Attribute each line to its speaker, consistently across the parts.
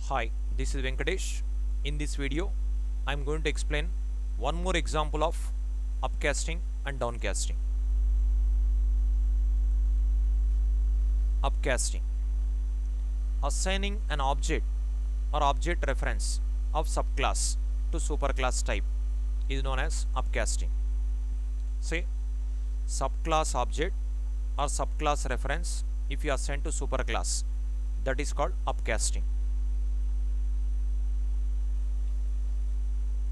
Speaker 1: Hi, this is Venkatesh. In this video, I am going to explain one more example of upcasting and downcasting. Upcasting. Assigning an object or object reference of subclass to superclass type is known as upcasting. Say, subclass object or subclass reference if you assign to superclass, that is called upcasting.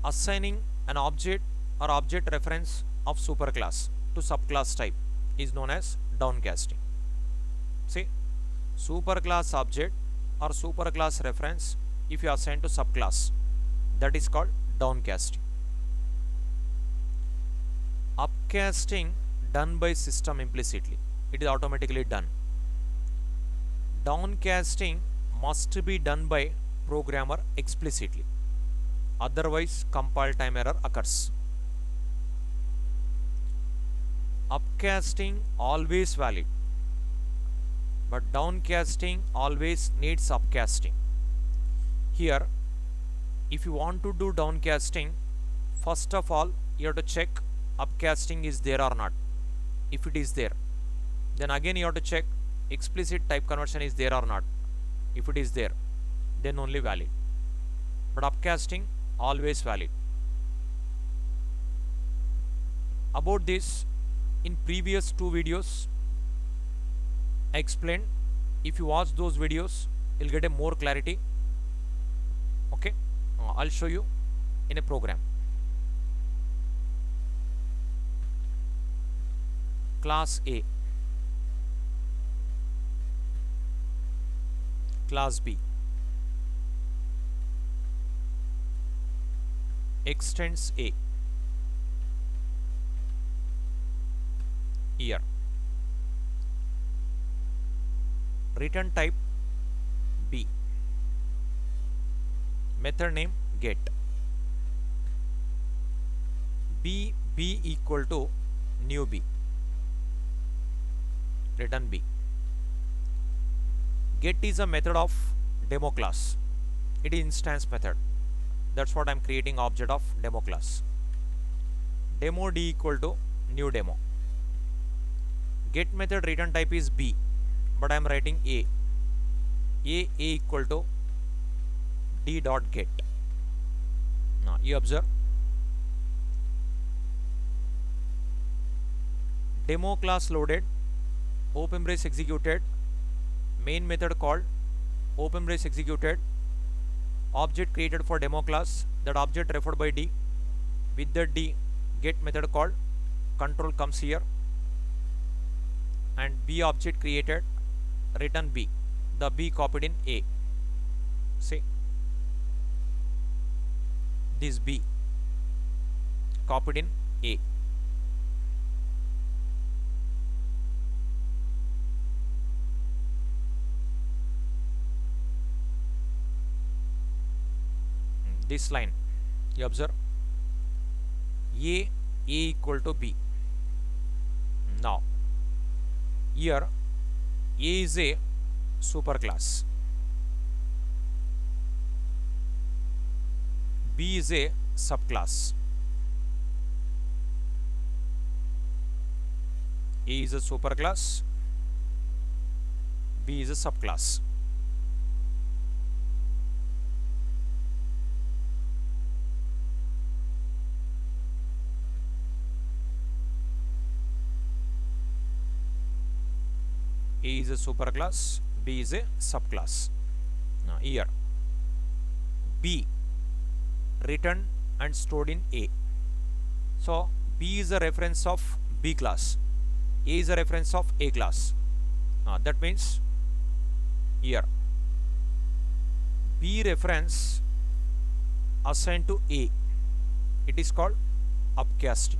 Speaker 1: Assigning an object or object reference of superclass to subclass type is known as downcasting. See, superclass object or superclass reference if you assign to subclass, that is called downcasting. Upcasting done by system implicitly, it is automatically done. Downcasting must be done by programmer explicitly, otherwise compile time error occurs. Upcasting always valid, but downcasting always needs upcasting. Here, if you want to do downcasting, first of all you have to check upcasting is there or not. If it is there, then again you have to check explicit type conversion is there or not. If it is there, then only valid, but upcasting always valid. About this, in previous two videos I explained. If you watch those videos, you'll get a more clarity. Okay, I'll show you in a program. Class A, class B, extends A, year, return type B, method name get, B equal to new B, return B. Get is a method of demo class. It is instance method. That's what I'm creating object of demo class. Demo D equal to new demo. Get method return type is B, but I'm writing A. A equal to D dot get. Now you observe. Demo class loaded, open brace executed, main method called, open brace executed, object created for demo class, that object referred by D, with the D get method called, control comes here, and B object created, return B, the B copied in A. See, this B copied in A. This line you observe, A equal to B. Now here A is a superclass, B is a subclass. A is a superclass, B is a subclass. A is a superclass, B is a subclass. Now here B written and stored in A. So B is a reference of B class, A is a reference of A class. That means here B reference assigned to A, it is called upcasting.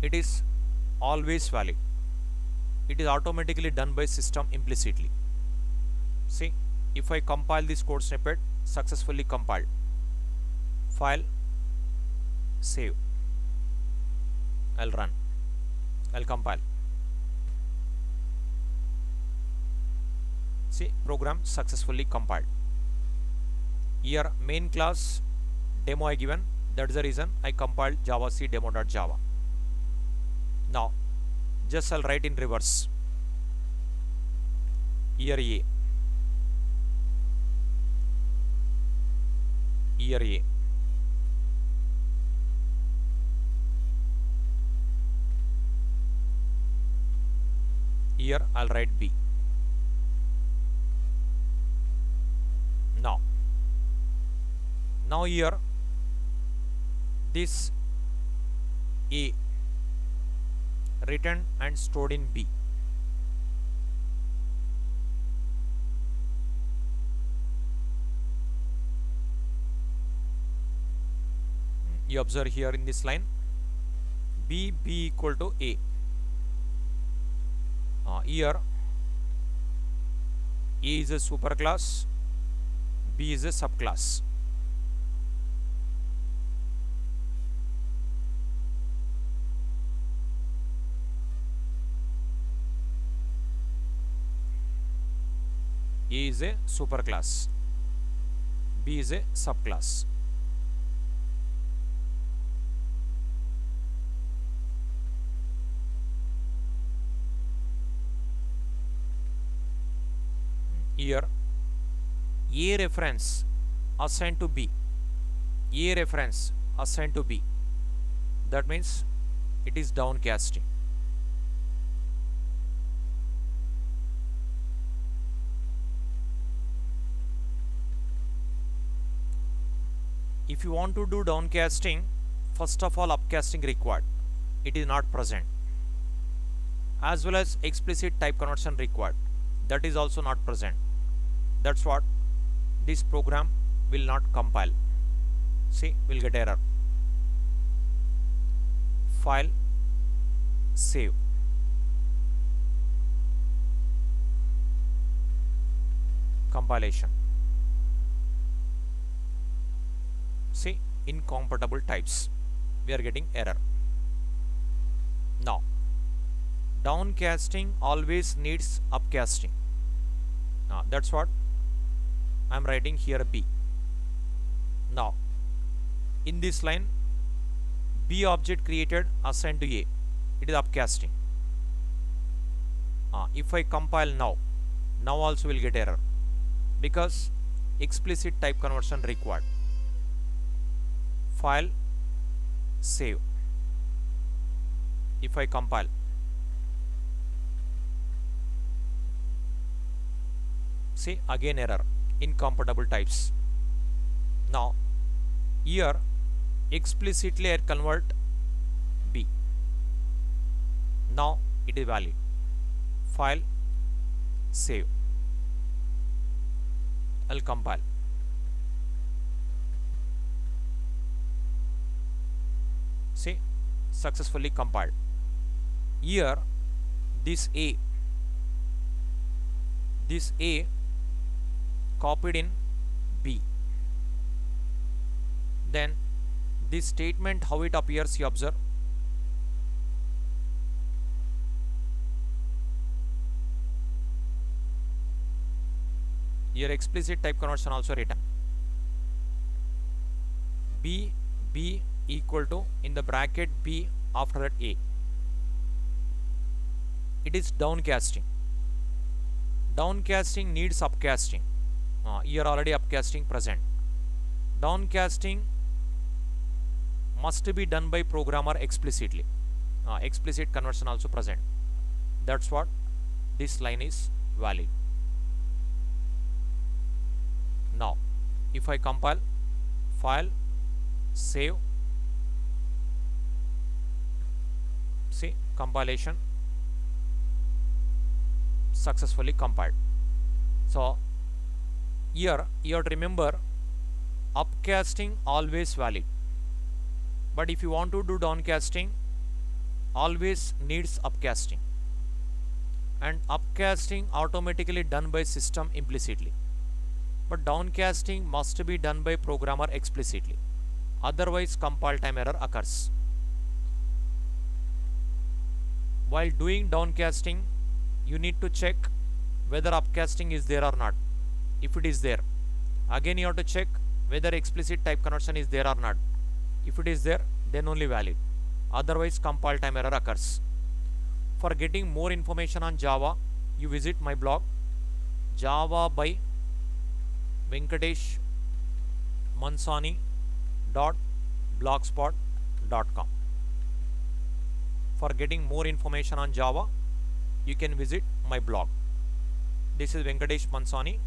Speaker 1: It is always valid. It is automatically done by system implicitly. See, if I compile this code snippet, successfully compiled, file, save, I'll run, I'll compile. See, program successfully compiled. Here main class demo I given, that's the reason I compiled javac demo.java. Now just I'll write in reverse. Here A, here A, here I'll write B. Now here this A written and stored in B. You observe here in this line B equal to A. Here A is a superclass, B is a subclass. A is a superclass, B is a subclass. Here A reference assigned to B, A reference assigned to B, that means it is downcasting. If you want to do downcasting, first of all upcasting required, it is not present, as well as explicit type conversion required, that is also not present. That's what this program will not compile. See, we'll get error. File, save. Compilation. See, incompatible types, we are getting error. Now downcasting always needs upcasting. That's what I'm writing here B. Now in this line B object created assigned to A, it is upcasting. If I compile now also will get error because explicit type conversion required. File, save. If I compile, see, again error, incompatible types. Now here explicitly I convert B. Now it is valid. File, save. I'll compile. See, successfully compiled. Here this A copied in B. Then this statement, how it appears, you observe. Here explicit type conversion also written. B equal to, in the bracket B, after that A. It is downcasting. Downcasting needs upcasting. Here already upcasting present. Downcasting must be done by programmer explicitly. Explicit conversion also present. That's what this line is valid. Now if I compile, file, save. See, compilation successfully compiled. So here you have to remember upcasting always valid, but if you want to do downcasting always needs upcasting, and upcasting automatically done by system implicitly, but downcasting must be done by programmer explicitly, otherwise compile time error occurs. While doing downcasting, you need to check whether upcasting is there or not. If it is there, again you have to check whether explicit type conversion is there or not. If it is there, then only valid, otherwise compile time error occurs. For getting more information on Java, you visit my blog Java by Venkatesh Mansani.blogspot.com. For getting more information on Java, you can visit my blog. This is Venkatesh Mansani